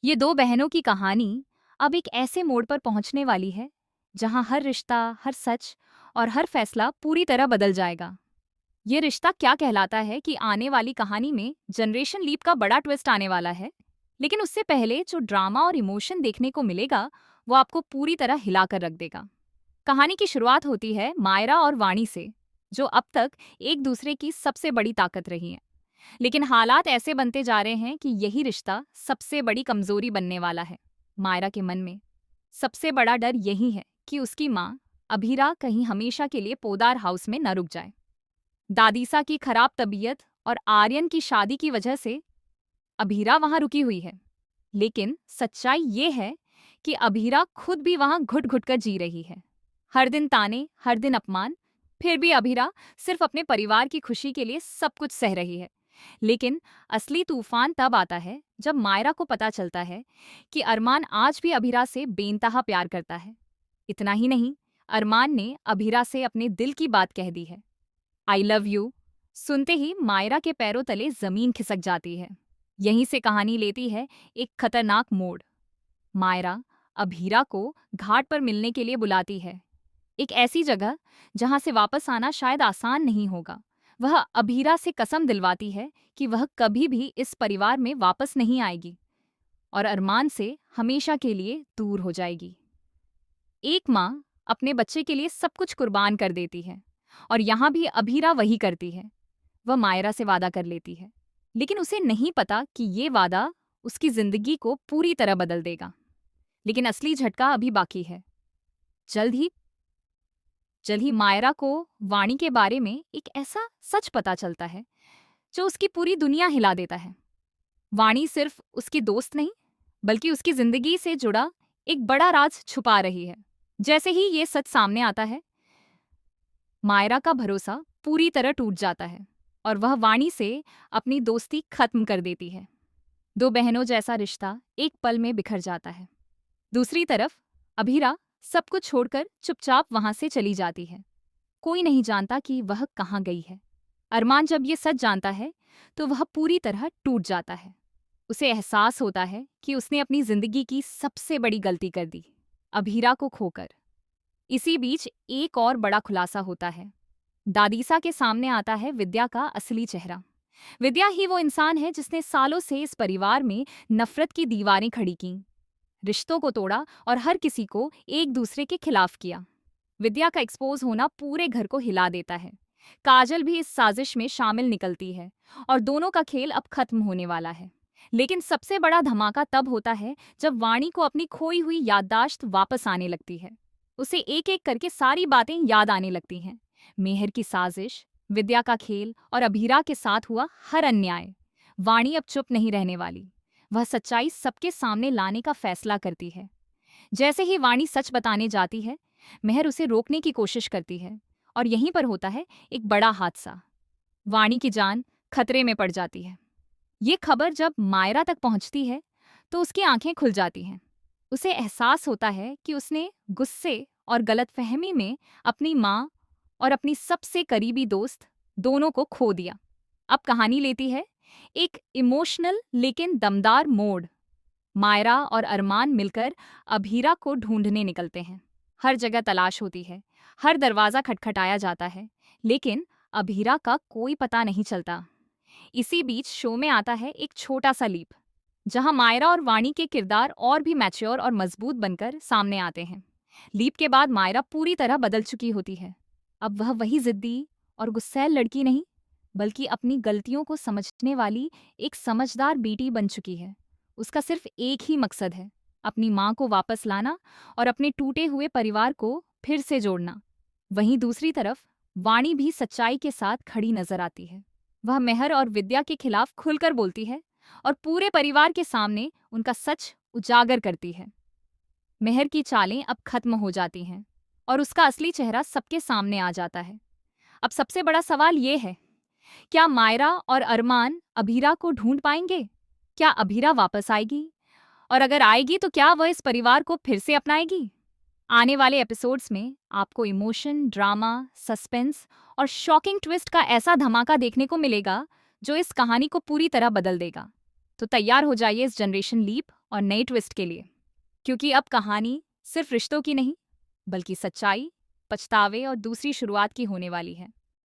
ये दो बहनों की कहानी अब एक ऐसे मोड़ पर पहुंचने वाली है जहां हर रिश्ता, हर सच और हर फैसला पूरी तरह बदल जाएगा। ये रिश्ता क्या कहलाता है कि आने वाली कहानी में जनरेशन लीप का बड़ा ट्विस्ट आने वाला है। लेकिन उससे पहले जो ड्रामा और इमोशन देखने को मिलेगा वो आपको पूरी तरह हिला कर रख देगा। कहानी की शुरुआत होती है मायरा और वाणी से, जो अब तक एक दूसरे की सबसे बड़ी ताकत रही हैं। लेकिन हालात ऐसे बनते जा रहे हैं कि यही रिश्ता सबसे बड़ी कमजोरी बनने वाला है। मायरा के मन में सबसे बड़ा डर यही है कि उसकी माँ अभीरा कहीं हमेशा के लिए पोदार हाउस में न रुक जाए। दादीसा की खराब तबीयत और आर्यन की शादी की वजह से अभीरा वहां रुकी हुई है। लेकिन सच्चाई ये है कि अभीरा खुद भी वहां घुट घुट कर जी रही है। हर दिन ताने, हर दिन अपमान। फिर भी अभीरा सिर्फ अपने परिवार की खुशी के लिए सब कुछ सह रही है। लेकिन असली तूफान तब आता है जब मायरा को पता चलता है कि अरमान आज भी अभीरा से बेइंतहा प्यार करता है। इतना ही नहीं, अरमान ने अभीरा से अपने दिल की बात कह दी है, आई लव यू। सुनते ही मायरा के पैरों तले जमीन खिसक जाती है। यहीं से कहानी लेती है एक खतरनाक मोड़। मायरा अभीरा को घाट पर मिलने के लिए बुलाती है, एक ऐसी जगह जहां से वापस आना शायद आसान नहीं होगा। वह अभीरा से कसम दिलवाती है कि वह कभी भी इस परिवार में वापस नहीं आएगी और अरमान से हमेशा के लिए दूर हो जाएगी। एक माँ अपने बच्चे के लिए सब कुछ कुर्बान कर देती है और यहाँ भी अभीरा वही करती है। वह मायरा से वादा कर लेती है, लेकिन उसे नहीं पता कि ये वादा उसकी जिंदगी को पूरी तरह बदल देगा। लेकिन असली झटका अभी बाकी है। जल्द ही जल्द ही मायरा को वाणी के बारे में एक ऐसा सच पता चलता है जो उसकी पूरी दुनिया हिला देता है। वाणी सिर्फ उसकी दोस्त नहीं, बल्कि उसकी जिंदगी से जुड़ा एक बड़ा राज छुपा रही है। जैसे ही ये सच सामने आता है, मायरा का भरोसा पूरी तरह टूट जाता है और वह वाणी से अपनी दोस्ती खत्म कर देती है। दो बहनों जैसा रिश्ता एक पल में बिखर जाता है। दूसरी तरफ अभीरा सब कुछ छोड़कर चुपचाप वहां से चली जाती है। कोई नहीं जानता कि वह कहाँ गई है। अरमान जब ये सच जानता है तो वह पूरी तरह टूट जाता है। उसे एहसास होता है कि उसने अपनी जिंदगी की सबसे बड़ी गलती कर दी, अभीरा को खोकर। इसी बीच एक और बड़ा खुलासा होता है। दादीसा के सामने आता है विद्या का असली चेहरा। विद्या ही वो इंसान है जिसने सालों से इस परिवार में नफरत की दीवारें खड़ी की, रिश्तों को तोड़ा और हर किसी को एक दूसरे के खिलाफ किया। विद्या का एक्सपोज होना पूरे घर को हिला देता है। काजल भी इस साजिश में शामिल निकलती है और दोनों का खेल अब खत्म होने वाला है। लेकिन सबसे बड़ा धमाका तब होता है जब वाणी को अपनी खोई हुई याददाश्त वापस आने लगती है। उसे एक एक करके सारी बातें याद आने लगती हैं। मेहर की साजिश, विद्या का खेल और अभीरा के साथ हुआ हर अन्याय। वाणी अब चुप नहीं रहने वाली। वह सच्चाई सबके सामने लाने का फैसला करती है। जैसे ही वाणी सच बताने जाती है, मेहर उसे रोकने की कोशिश करती है और यहीं पर होता है एक बड़ा हादसा। वाणी की जान खतरे में पड़ जाती है। ये खबर जब मायरा तक पहुंचती है तो उसकी आंखें खुल जाती हैं। उसे एहसास होता है कि उसने गुस्से और गलतफहमी में अपनी माँ और अपनी सबसे करीबी दोस्त दोनों को खो दिया। अब कहानी लेती है एक इमोशनल लेकिन दमदार मोड़। मायरा और अरमान मिलकर अभीरा को ढूंढने निकलते हैं। हर जगह तलाश होती है, हर दरवाजा खटखटाया जाता है, लेकिन अभीरा का कोई पता नहीं चलता। इसी बीच शो में आता है एक छोटा सा लीप, जहां मायरा और वाणी के किरदार और भी मैच्योर और मजबूत बनकर सामने आते हैं। लीप के बाद मायरा पूरी तरह बदल चुकी होती है। अब वह वही जिद्दी और गुस्सैल लड़की नहीं, बल्कि अपनी गलतियों को समझने वाली एक समझदार बेटी बन चुकी है। उसका सिर्फ एक ही मकसद है, अपनी माँ को वापस लाना और अपने टूटे हुए परिवार को फिर से जोड़ना। वहीं दूसरी तरफ वाणी भी सच्चाई के साथ खड़ी नजर आती है। वह मेहर और विद्या के खिलाफ खुलकर बोलती है और पूरे परिवार के सामने उनका सच उजागर करती है। मेहर की चालें अब खत्म हो जाती हैं और उसका असली चेहरा सबके सामने आ जाता है। अब सबसे बड़ा सवाल ये है, क्या मायरा और अरमान अभीरा को ढूंढ पाएंगे? क्या अभीरा वापस आएगी? और अगर आएगी तो क्या वह इस परिवार को फिर से अपनाएगी? आने वाले एपिसोड्स में आपको इमोशन, ड्रामा, सस्पेंस और शॉकिंग ट्विस्ट का ऐसा धमाका देखने को मिलेगा जो इस कहानी को पूरी तरह बदल देगा। तो तैयार हो जाइए इस जनरेशन लीप और नए ट्विस्ट के लिए, क्योंकि अब कहानी सिर्फ रिश्तों की नहीं, बल्कि सच्चाई, पछतावे और दूसरी शुरुआत की होने वाली है।